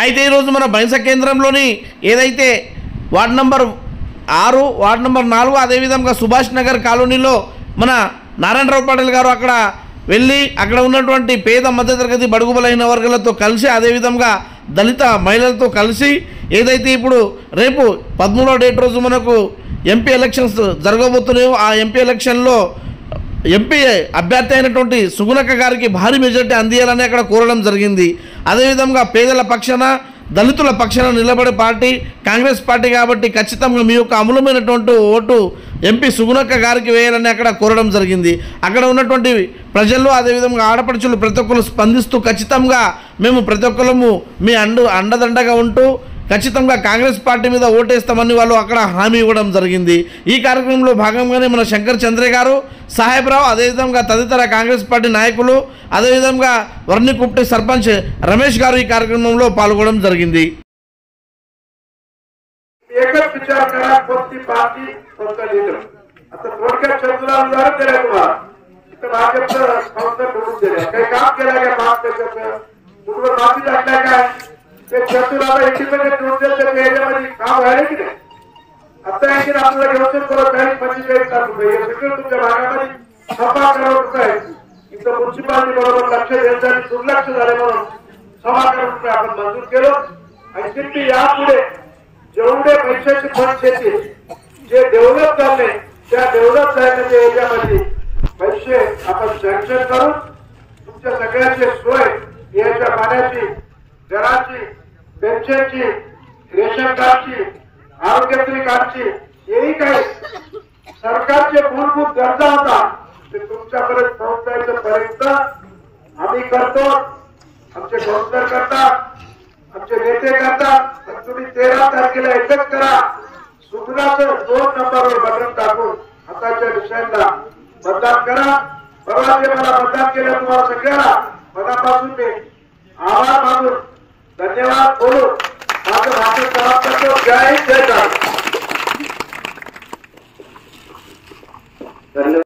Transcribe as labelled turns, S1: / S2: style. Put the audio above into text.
S1: అయితే ఈరోజు మన బైంస కేంద్రంలోని ఏదైతే వార్డు నంబర్ 6 వార్డు నంబర్ 4 అదేవిధంగా సుభాష్ నగర్ కాలనీలో మన నారాయణరావు పాటిల్ గారు అక్కడ వెళ్ళి అక్కడ ఉన్నటువంటి పేద మధ్యతరగతి బడుగు బలహీన వర్గాలతో కలిసి అదేవిధంగా దళిత మహిళలతో కలిసి ఏదైతే ఇప్పుడు రేపు 13వ డేట్ రోజు మనకు ఎంపీ ఎలక్షన్స్ జరగబోతున్నాయో ఆ ఎంపీ ఎలక్షన్లో ఎంపీ అభ్యర్థి అయినటువంటి సుగుణక్క గారికి భారీ మెజార్టీ అందియాలని అక్కడ కోరడం జరిగింది। అదేవిధంగా పేదల పక్షాన దళితుల పక్షాన నిలబడే పార్టీ కాంగ్రెస్ పార్టీ కాబట్టి ఖచ్చితంగా మీ యొక్క అమూల్యమైనటువంటి ఓటు ఎంపీ సుగుణక్క గారికి వేయాలని అక్కడ కోరడం జరిగింది। అక్కడ ఉన్నటువంటి ప్రజలు అదేవిధంగా ఆడపడుచులు ప్రతి ఒక్కరు స్పందిస్తూ ఖచ్చితంగా మేము ప్రతి ఒక్కరము మీ అండదండగా ఉంటూ ఖచ్చితంగా కాంగ్రెస్ పార్టీ మీద ఓటేస్తామని వాళ్ళు అక్కడ హామీ ఇవ్వడం జరిగింది। ఈ కార్యక్రమంలో భాగంగానే మన శంకర్ చంద్రే గారు, సాహెబ్రావు అదేవిధంగా తదితర కాంగ్రెస్ పార్టీ నాయకులు అదేవిధంగా వర్ణికుప్టి సర్పంచ్ రమేష్ గారు ఈ కార్యక్రమంలో పాల్గొనడం జరిగింది।
S2: एकच विचार करा कोणती पार्टी कोणता लीडर आता थोडक्यात चंद्रराव उदाहरण दिलं तुम्हाला इथं भाजपचं संस्था निवडून दिले काही काम केलं का माफ त्याच्यात कुठवर माफी टाकल्या काय ते चतुराला इंडिपेंडेंट निवडून दिलं तर याच्यामध्ये काम व्हायला की नाही आता आणखी आपल्याला घेऊन करत आहे 45 लाख रुपये हे सगळं तुमच्या भागामध्ये 6 करोड रुपये इथं म्युन्सिपालिटी बरोबर लक्ष द्यायचं आणि दुर्लक्ष झाले म्हणून 6 करोड रुपये आपण मंजूर केलं आणि सिटी यापुढे जेवढे पैशाचे फंड येतील जे डेव्हलप झाले त्या डेव्हलप झालेल्या एरियामध्ये पैसे आपण सँक्शन करून तुमच्या सगळ्यांची सोय याच्या पाण्याची घराची पेन्शनची रेशन कार्डची आरोग्यश्री कार्डची हेही काही सरकारचे मूलभूत गरजा होता ते तुमच्यापर्यंत पोहोचायचं प्रयत्न आम्ही करतो आमचे काउन्सिलर करतात आमचे नेते करतात तुम्ही 13 तारखेला एकच करा सुगुणाचं 2 नंबरवर बटन टाकून हाताच्या दिशेला मतदान करा परवा जे मला मतदान केलं तुम्हाला सगळ्यांना मनापासून मी आभार मानून धन्यवाद बोलून माझं भाषण समाप्त करतो। जय हिंद जय भारत।